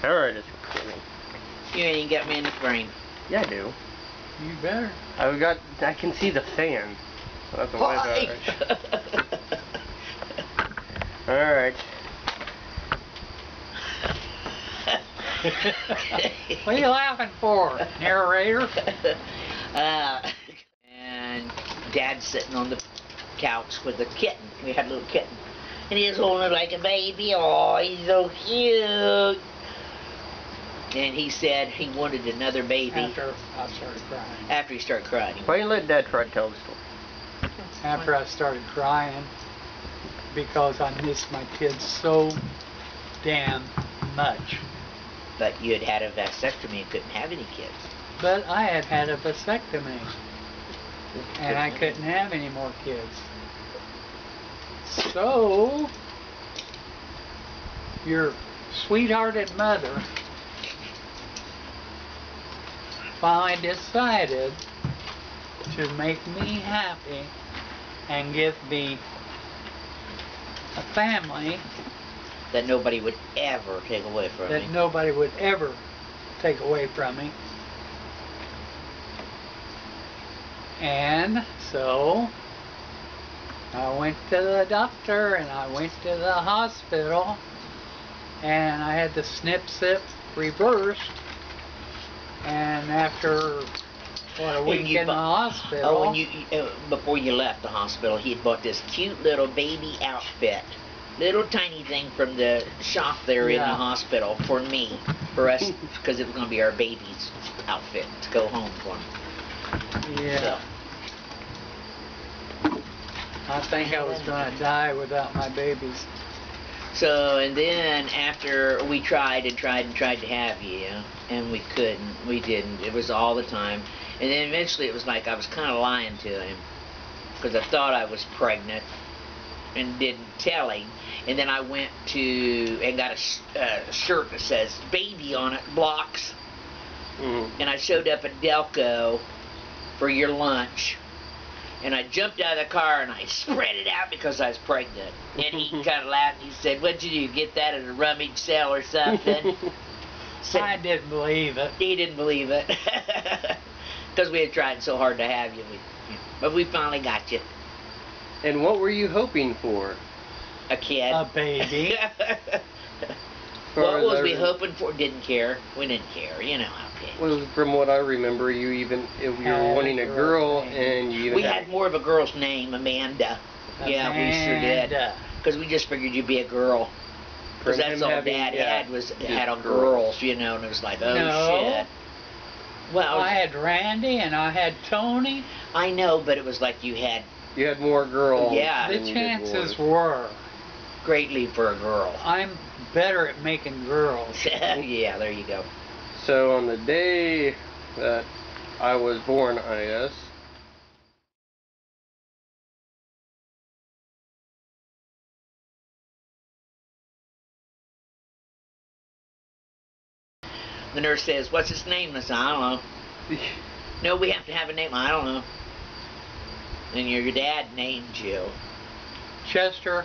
Alright, it's recording. You ain't even got me in the frame. Yeah, I do. You better. I can see the fan. That's a way better. Alright. What are you laughing for, narrator? And Dad's sitting on the couch with a kitten. We had a little kitten. And he was holding it like a baby. Oh, he's so cute. And he said he wanted another baby. After I started crying. After he started crying. Why don't you let Dad try to tell the story? After I started crying because I missed my kids so damn much. But you had had a vasectomy and couldn't have any kids. But I had had a vasectomy. And I couldn't have any more kids. So, your sweethearted mother finally decided to make me happy and give me a family that nobody would ever take away from me. That nobody would ever take away from me. And so I went to the doctor and I went to the hospital and I had the snip-sip reversed. And after a week in the hospital. Before you left the hospital, he had bought this cute little baby outfit. Little tiny thing from the shop there in the hospital for me, for us, because it was going to be our baby's outfit to go home for him. Yeah. So. I think I was going to die without my babies. So, and then after we tried and tried and tried to have you, and we couldn't, we didn't, it was all the time. And then eventually it was like I was kind of lying to him, because I thought I was pregnant and didn't tell him. And then I went to and got a shirt that says baby on it, blocks. And I showed up at Delco for your lunch. And I jumped out of the car and I spread it out because I was pregnant. And he kind of laughed and he said, "What'd you do, get that at a rummage sale or something?" I didn't believe it. He didn't believe it. Because we had tried so hard to have you. But we finally got you. And what were you hoping for? A kid. A baby. What was we hoping for? Didn't care. We didn't care. You know how kids. Well, from what I remember, you were wanting a girl, and you even we had more of a girl's name, Amanda. Yeah, we sure did. Because we just figured you'd be a girl. Because that's all Dad had on girls, you know, and it was like, oh shit. Well, I had Randy and I had Tony. I know, but it was like you had more girls. Yeah. The chances were greatly for a girl. I'm better at making girls. Yeah, there you go. So on the day that I was born, I guess, the nurse says, "What's his name?" I said, "I don't know." "No, we have to have a name." "I don't know." And your dad named you Chester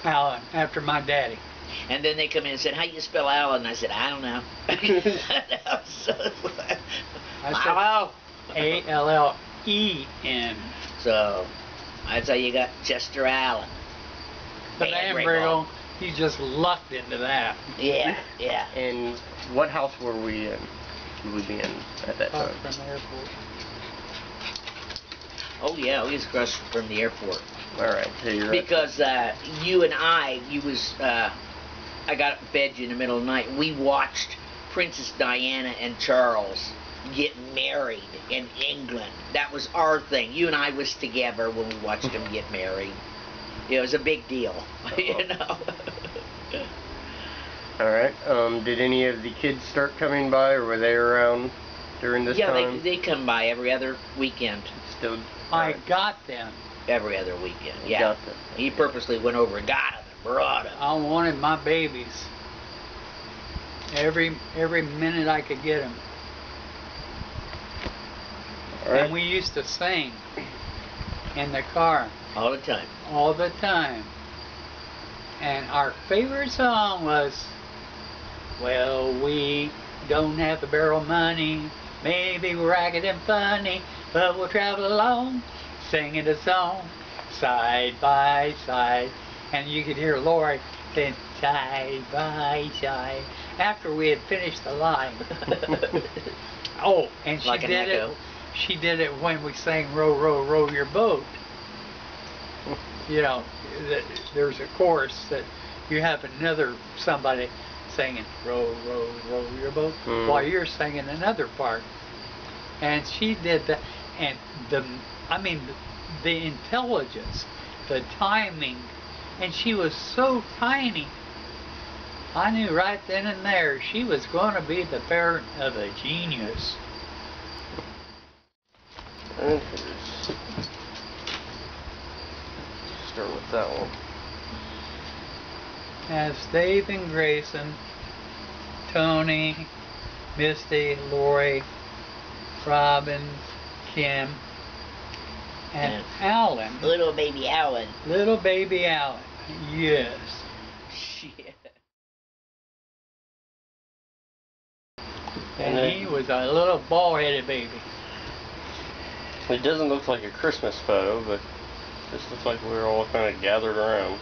Allen, after my daddy. And then they come in and said, "How you spell Allen?" I said, "I don't know." I said A-L-L-E-N. So that's how you got Chester Allen. But then Briggle, he just lucked into that. Yeah, yeah. And what house were we in? Would we be in at that time? From the airport. Oh yeah, we was across from the airport. All right, so you're because you and I got up and fed you in the middle of the night. We watched Princess Diana and Charles get married in England. That was our thing. You and I was together when we watched them get married. It was a big deal, you know. All right. Did any of the kids start coming by, or were they around during this time? Yeah, they come by every other weekend. Still. I got them. Every other weekend, yeah. He purposely went over and got them and brought them. I wanted my babies. Every minute I could get them. All right. And we used to sing in the car. All the time. All the time. And our favorite song was Well, we don't have the barrel money, maybe we're ragged and funny, but we'll travel along, singing a song, side by side. And you could hear Lori saying, side by side, after we had finished the line. Oh, and she Like an did echo. it. She did it when we sang "Row, row, row your boat." You know, there's a chorus that you have another somebody singing "Row, row, row your boat" while you're singing another part. And she did that, and the intelligence, the timing, and she was so tiny. I knew right then and there she was going to be the parent of a genius. Okay. Start with that one. As Dave and Grayson, Tony, Misty, Lori, Robin, Kim, and Alan. Little baby Alan. Little baby Alan. Yes. Shit. And he was a little bald-headed baby. It doesn't look like a Christmas photo, but this looks like we were all kind of gathered around.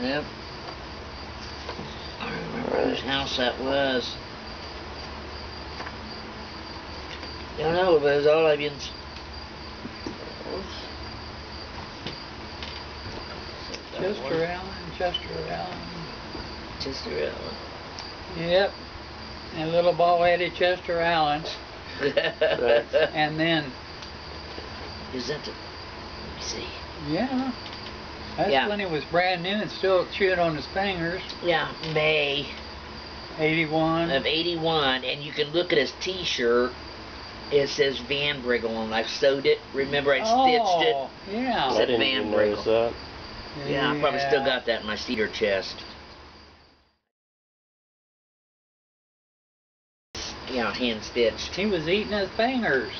Yep. I remember whose house that was. Don't know, but it was all Avians. Chester Allen, Chester Allen. Chester Allen. Yep. And little bald-headed Chester Allen. And then, Is that the... Let me see. yeah, that's when he was brand new and still chewing on his fingers. Yeah, May 81. of 81, and you can look at his t-shirt. It says Van Briggle, and I've sewed it. Remember, I stitched it. Yeah. I didn't even notice that. Yeah, I probably still got that in my cedar chest. Yeah, hand stitched. He was eating his fingers.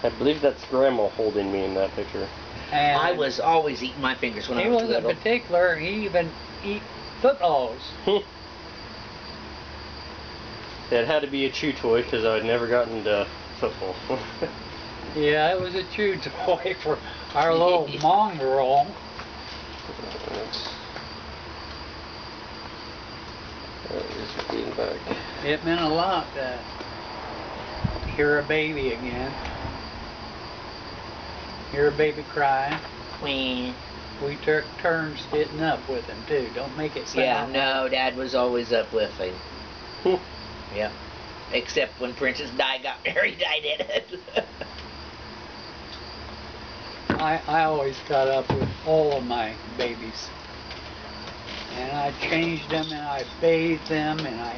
I believe that's Grandma holding me in that picture. And I was always eating my fingers when I he was wasn't little. particular. He even eat footballs. It had to be a chew toy because I'd never gotten into football. Yeah, it was a chew toy for our little mongrel. It meant a lot to hear a baby again. Hear a baby cry. Queen. We took turns getting up with him too. Don't make it sound. Yeah, no, Dad was always up with him. Yep. Except when Princess Di got married, I didn't. I always got up with all of my babies. And I changed them, and I bathed them, and I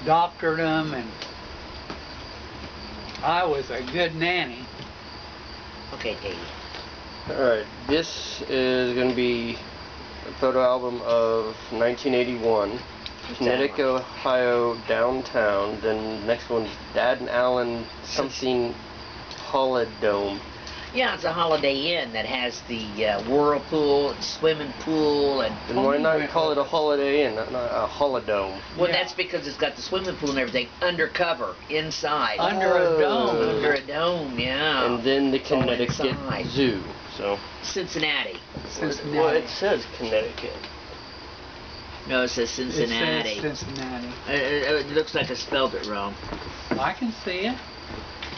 doctored them, and I was a good nanny. Okay, Davey. Alright, this is going to be a photo album of 1981. Connecticut, Ohio, downtown. Then the next one's Dad and Alan something Holidome. Yeah, it's a Holiday Inn that has the whirlpool and swimming pool and... And why not call it a Holiday Inn, not a Holidome? Well, that's because it's got the swimming pool and everything undercover, inside. Under a dome. Under a dome, yeah. And then the It's all Connecticut inside. Zoo. So Cincinnati. well, it says Connecticut. No, it says Cincinnati. It says Cincinnati. It looks like I spelled it wrong. I can see it.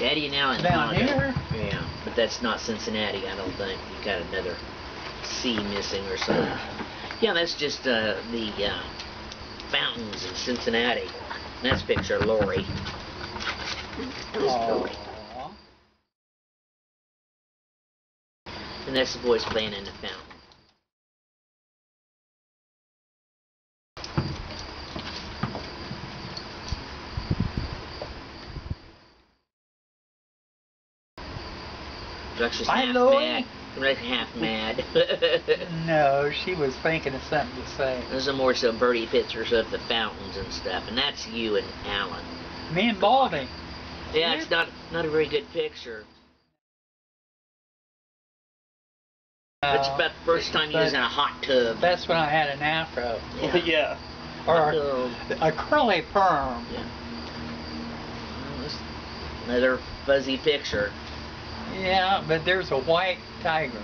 Daddy and Alan. Down here? Yeah, but that's not Cincinnati, I don't think. You got another C missing or something. Yeah, that's just the fountains in Cincinnati. And that's a picture of Lori. Aww. And that's the boys playing in the fountain. She's Hi, half Lori. mad. Like half mad. No, she was thinking of something to say. There's some more some birdie pictures of the fountains and stuff, and that's you and Alan. Me and Baldy. Yeah, it's not a very good picture. It's about the first time you was in a hot tub. That's when I had an afro. Yeah. Yeah. or a curly perm. Yeah. Another fuzzy picture. Yeah, but there's a white tiger.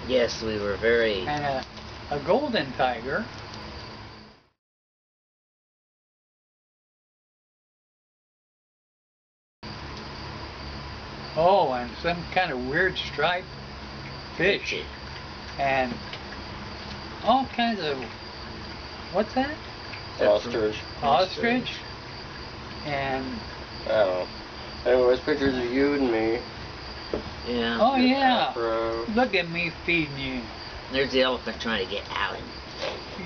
Yes, we were very... And a golden tiger. Oh, and some kind of weird striped fish. And all kinds of... What's that? Ostrich. Ostrich. And... I don't know. Anyways, pictures of you and me. Yeah. Oh, yeah. Afro. Look at me feeding you. There's the elephant trying to get out.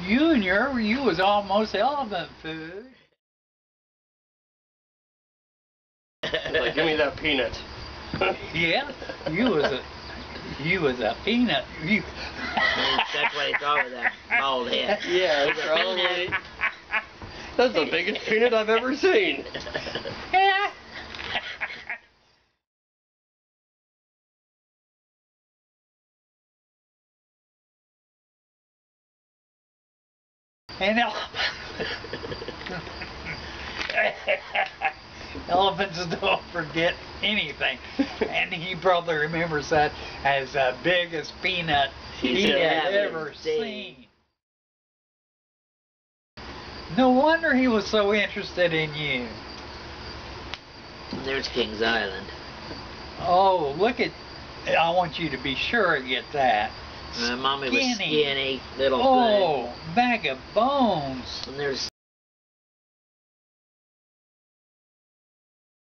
You was almost elephant food. Like, give me that peanut. Yeah, you was a peanut. That's what he thought with that bald head. Yeah, probably. That's the biggest peanut I've ever seen. And elephants don't forget anything, and he probably remembers that as the biggest peanut he had ever seen. No wonder he was so interested in you. There's King's Island. Oh, look at... I want you to be sure to get that. Mommy was skinny, little Oh, bag of bones. And there's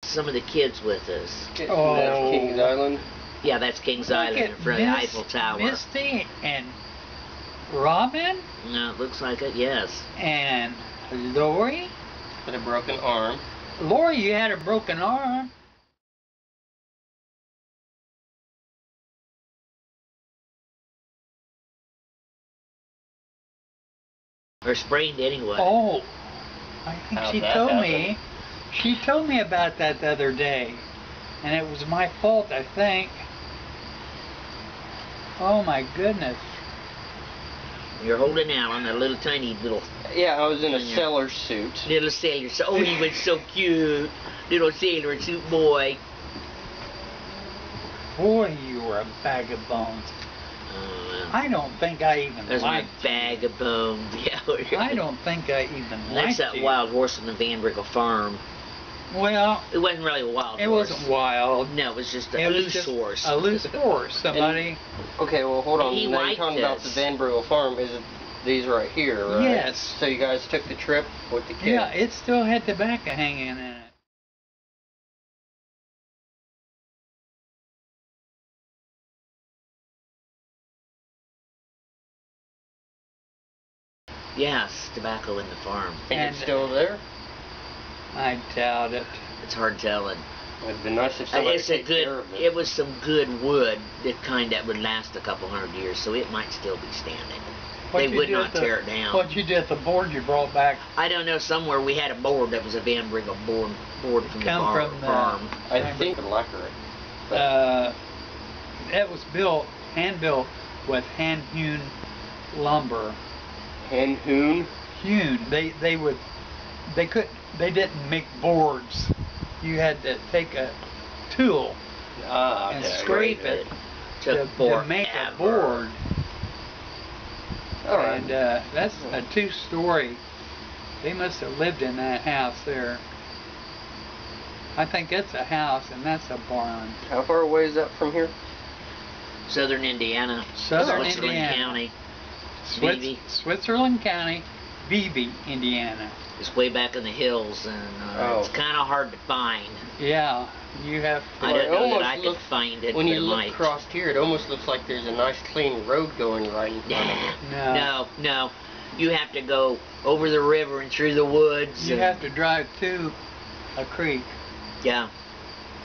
some of the kids with us. Oh. That's King's Island. Yeah, that's King's Island in front of the Eiffel Tower. Misty and Robin No, it looks like it, yes. and Lori. With a broken arm. Lori, you had a broken arm. Or sprained anyway. Oh, I think How'd she that told happen? me. She told me about that the other day, and it was my fault, I think. Oh my goodness. You're holding out on a little tiny little Yeah, I was in a sailor suit. sailor suit. Oh, he was so cute. Little sailor suit boy. Boy, you were a bag of bones. I don't think I even There's my liked bag of bones. Yeah. I don't think I even That's liked that you. wild horse on the Van Briggle farm. Well, It wasn't really a wild it horse. wasn't wild. No, it was just It a was loose just horse. A loose horse. Somebody. Okay, well, hold on. He Now you're liked talking about the us. Van Briggle farm. Is it these right here, right? Yes. So you guys took the trip with the kids? Yeah, it still had tobacco hanging in it. Yes, tobacco in the farm. And it's still there? I doubt it. It's hard telling. It'd be nice if somebody It's a took care good. of it. It was some good wood, the kind that would last a couple hundred years, so it might still be standing. They would not tear it down. What you did at the board you brought back? I don't know. Somewhere we had a board that was a Van Briggle board from the farm. I think lacquer. It was hand built with hand hewn lumber. Hand hewn? Hewn. They didn't make boards. You had to take a tool and scrape it to make a board. All right. And that's a 2-story. They must have lived in that house there. I think it's a house and that's a barn. How far away is that from here? Southern Indiana. Southern Switzerland Indiana. County. Beebe. Switzerland County, Beebe, Indiana. It's way back in the hills, and it's kind of hard to find. Yeah, you have to. I don't know that I could find it. When you look might. across here, it almost looks like there's a nice clean road going right in front of it. No. You have to go over the river and through the woods. You have to drive to a creek. Yeah.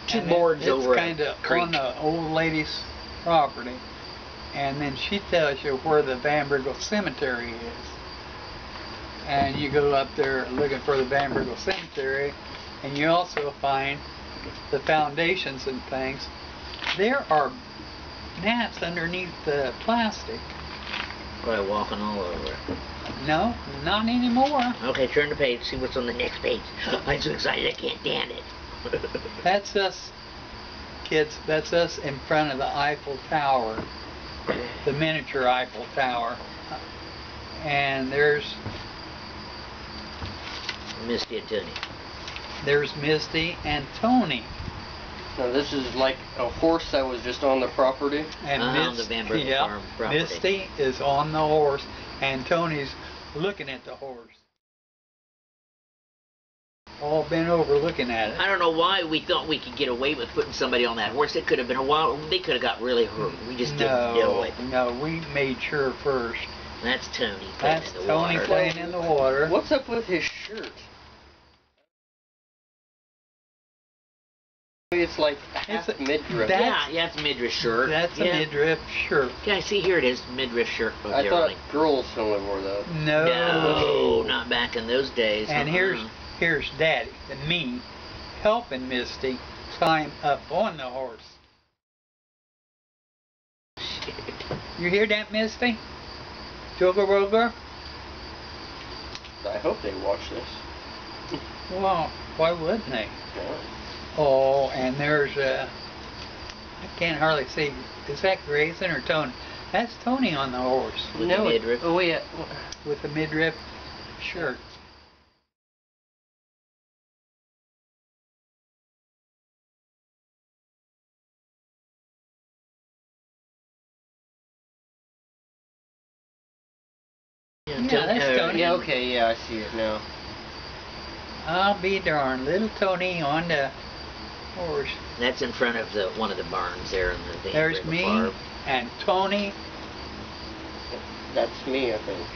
Two boards over a It's kind of creek. on the old lady's property. And then she tells you where the Van Briggle Cemetery is. And you go up there looking for the Van Briggle Cemetery, and you also find the foundations and things. There are maps underneath the plastic. Probably walking all over it. No, not anymore. Okay, turn the page, see what's on the next page. I'm so excited, I can't stand it. That's us, kids. That's us in front of the Eiffel Tower, the miniature Eiffel Tower. And there's Misty and Tony. There's Misty and Tony. Now this is like a horse that was just on the property. And on the Van Briggle farm property. Misty is on the horse, and Tony's looking at the horse. All bent over looking at it. I don't know why we thought we could get away with putting somebody on that horse. It could have been a while. They could have got really hurt. We just didn't do it. No, we made sure first. That's Tony playing That's in the Tony water. playing in the water. What's up with his shirt? It's like half midriff. Yeah, it's a midriff shirt. That's a midriff shirt. Yeah, see, here it is, midriff shirt. I thought girls only wore that. No, not back in those days. And here's Daddy, and me, helping Misty climb up on the horse. You hear that, Misty? Joker Roger? I hope they watch this. Well, why wouldn't they? Yeah. Oh, and there's I can't hardly see. Is that Grayson or Tony? That's Tony on the horse. With the midriff. Oh yeah. With the midriff shirt. Yeah, that's Tony. Yeah, okay, yeah, I see it now. I'll be darned, little Tony on the horse. That's in front of one of the barns there in the There's me farm. and Tony. That's me, I think.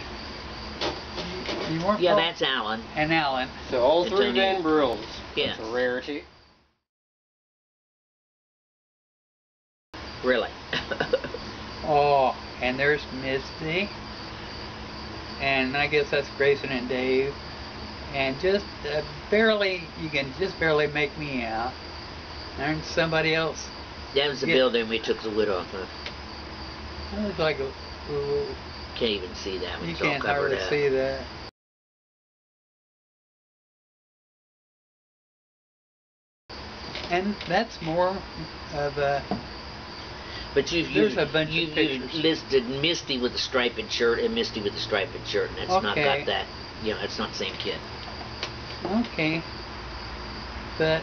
You weren't. Yeah, that's Alan. And Alan. So all And three Tony. Van Brills. Yes. It's a rarity. Really. Oh, and there's Misty. And I guess that's Grayson and Dave. And just barely, you can just barely make me out. And somebody else. That was the building we took the wood off of. It looks like a. Can't even see that when You it's all can't covered hardly up. see that. And that's more of a. But There's a bunch of you pictures. listed Misty with a striped shirt and Misty with a striped shirt, and it's not Okay. got that. You know, it's not the same kid. Okay. But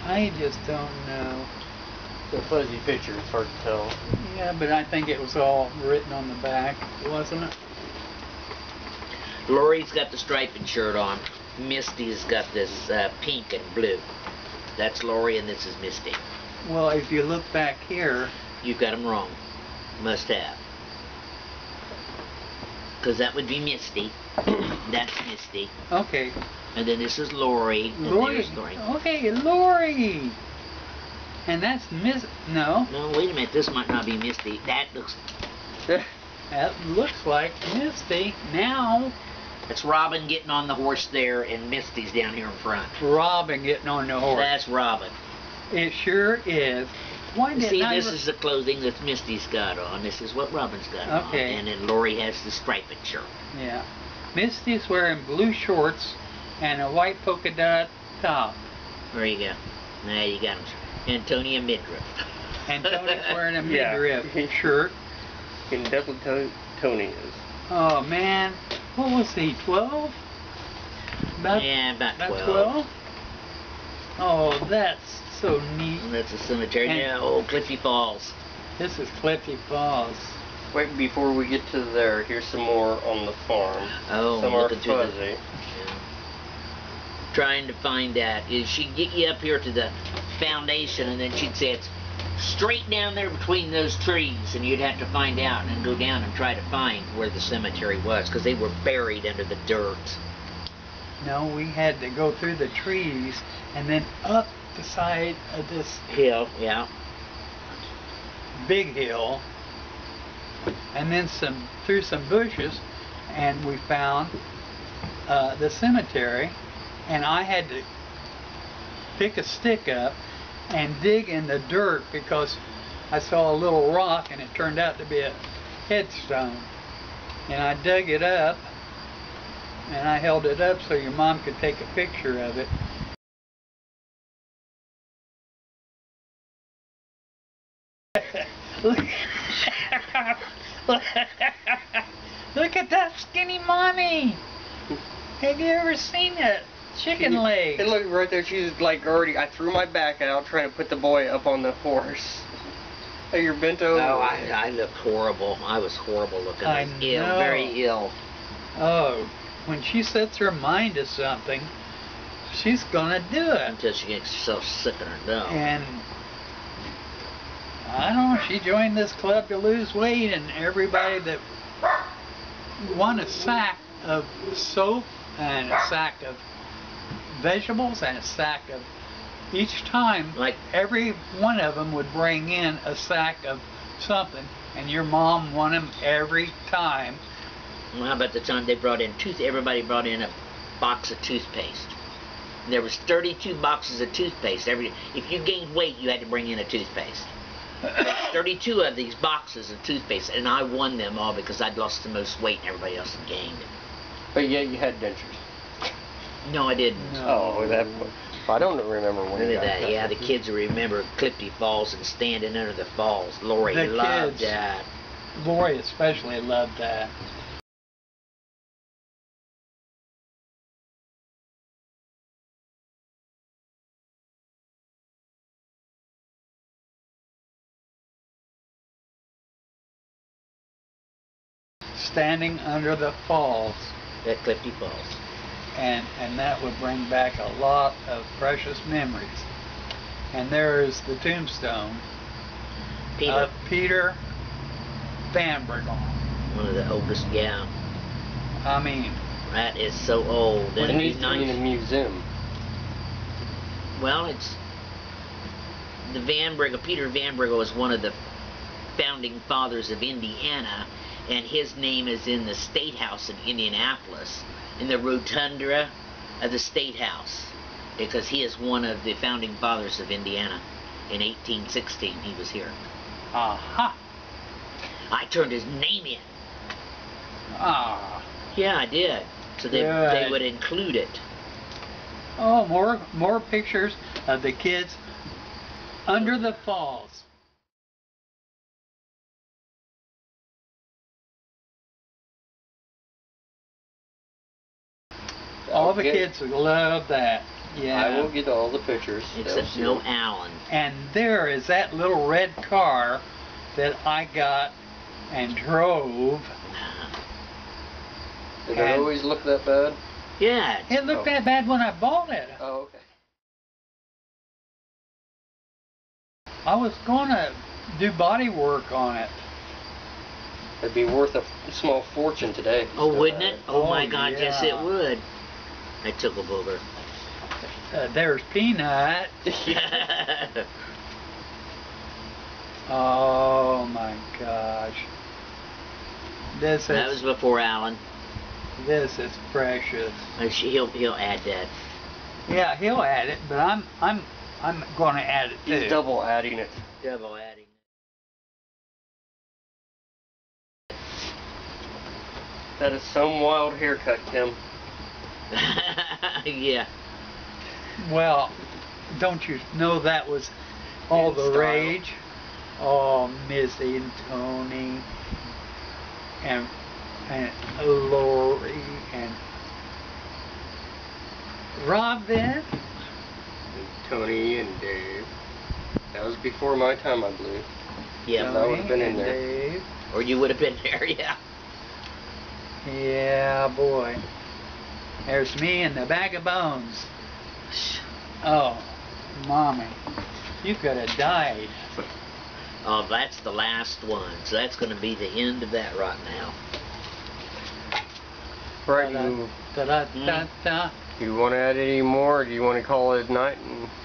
I just don't know. It's a fuzzy picture, it's hard to tell. Yeah, but I think it was all written on the back, wasn't it? Lori's got the striped shirt on. Misty's got this pink and blue. That's Lori, and this is Misty. Well, if you look back here, You've got them wrong. Must have. Because that would be Misty. That's Misty. okay, And then this is Lori. And Lori. there's Lori. Okay, Lori. And that's No, No, wait a minute. This might not be Misty. That looks... that looks like Misty. Now, That's Robin getting on the horse there, and Misty's down here in front. Robin getting on the horse. That's Robin. It sure is. Why didn't See, I this is the clothing that Misty's got on. This is what Robin's got on. Okay. And then Lori has the striped shirt. Yeah. Misty's wearing blue shorts and a white polka dot top. There you go. Now you got him. Antonia midriff. And Tony's wearing a Yeah. midriff shirt. You can definitely tell Tony is. Oh man, what was he, 12? Yeah, about 12. Oh, that's so neat. And that's a cemetery. And- Yeah, old Cliffy Falls. This is Cliffy Falls. Wait, before we get to there, here's some more on the farm. Oh, Some are looking through the... fuzzy. Yeah. Trying to find that. She'd get you up here to the foundation, and then she'd say it's straight down there between those trees, and you'd have to find out and then go down and try to find where the cemetery was, because they were buried under the dirt. No, we had to go through the trees and then up the side of this Hill, yeah. big hill, and then through some bushes, and we found the cemetery. And I had to pick a stick up and dig in the dirt because I saw a little rock, and it turned out to be a headstone. And I dug it up, and I held it up so your mom could take a picture of it. Look at that skinny mommy! Have you ever seen it? Chicken legs. And look right there, she's like Grady. I threw my back out trying to put the boy up on the horse. Hey, you're bent over. Oh, I looked horrible. I was horrible looking. I ill, know. very ill. Oh, when she sets her mind to something, she's gonna do it. Until she gets herself sick in her dome. And I don't know, she joined this club to lose weight, and everybody that won a sack of soap and a sack of vegetables and a sack of each time, like every one of them would bring in a sack of something, and your mom won them every time. Well, how about the time they brought in everybody brought in a box of toothpaste. There was 32 boxes of toothpaste. If you gained weight, you had to bring in a toothpaste. 32 of these boxes of toothpaste, and I won them all because I'd lost the most weight and everybody else had gained it. But yet you had dentures. No, I didn't. No. Oh, that. I don't remember when. Look at that. Yeah, the kids remember Clifty Falls and standing under the falls. Lori The loved kids. that. Lori especially loved that. Standing under the falls, At Clifty Falls. and that would bring back a lot of precious memories. And there's the tombstone Peter, of Peter Van Briggle. one of the oldest, yeah. I mean, That is so old. It And needs to be in a museum. Well, it's the Van Briggle. Peter Van Briggle is one of the founding fathers of Indiana, and his name is in the State House in Indianapolis, in the rotunda of the State House, because he is one of the founding fathers of Indiana. In 1816, he was here. aha, I turned his name in. ah. Yeah, I did. So they Good. would include it. Oh, more pictures of the kids under the falls. All the kids love that. Yeah. I will get all the pictures. Except no Alan. And there is that little red car that I got and drove. Did it always look that bad? Yeah. It looked that bad when I bought it. Oh, okay. I was gonna do body work on it. It'd be worth a small fortune today. Oh, wouldn't it? Oh, my Oh, God, yes, it yeah. would. I took a booger. There's Peanut. Oh my gosh. This That was is before Alan. precious. He'll add that. Yeah, he'll add it, but I'm going to add it too. He's double adding it. Double adding. That is some wild haircut, Kim. Yeah. Well, don't you know that was all In the style. rage? Oh, Missy and Tony and Lori and Robin. Tony and Dave. That was before my time, I believe. Yeah. I would've been in and there. Dave. Or you would have been there, yeah. Yeah, boy. There's me and the bag of bones. Oh, Mommy, you could have died. Oh, that's the last one. So that's going to be the end of that right now. Right, you want to add any more, or do you want to call it a night?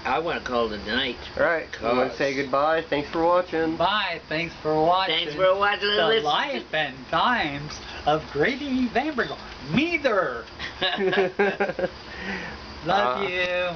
I want to call it a night. Alright, I want to say goodbye. Thanks for watching. Bye. Thanks for watching. Thanks for watching. The Listen. life and times of Grady Van Briggle. Meether. Love you.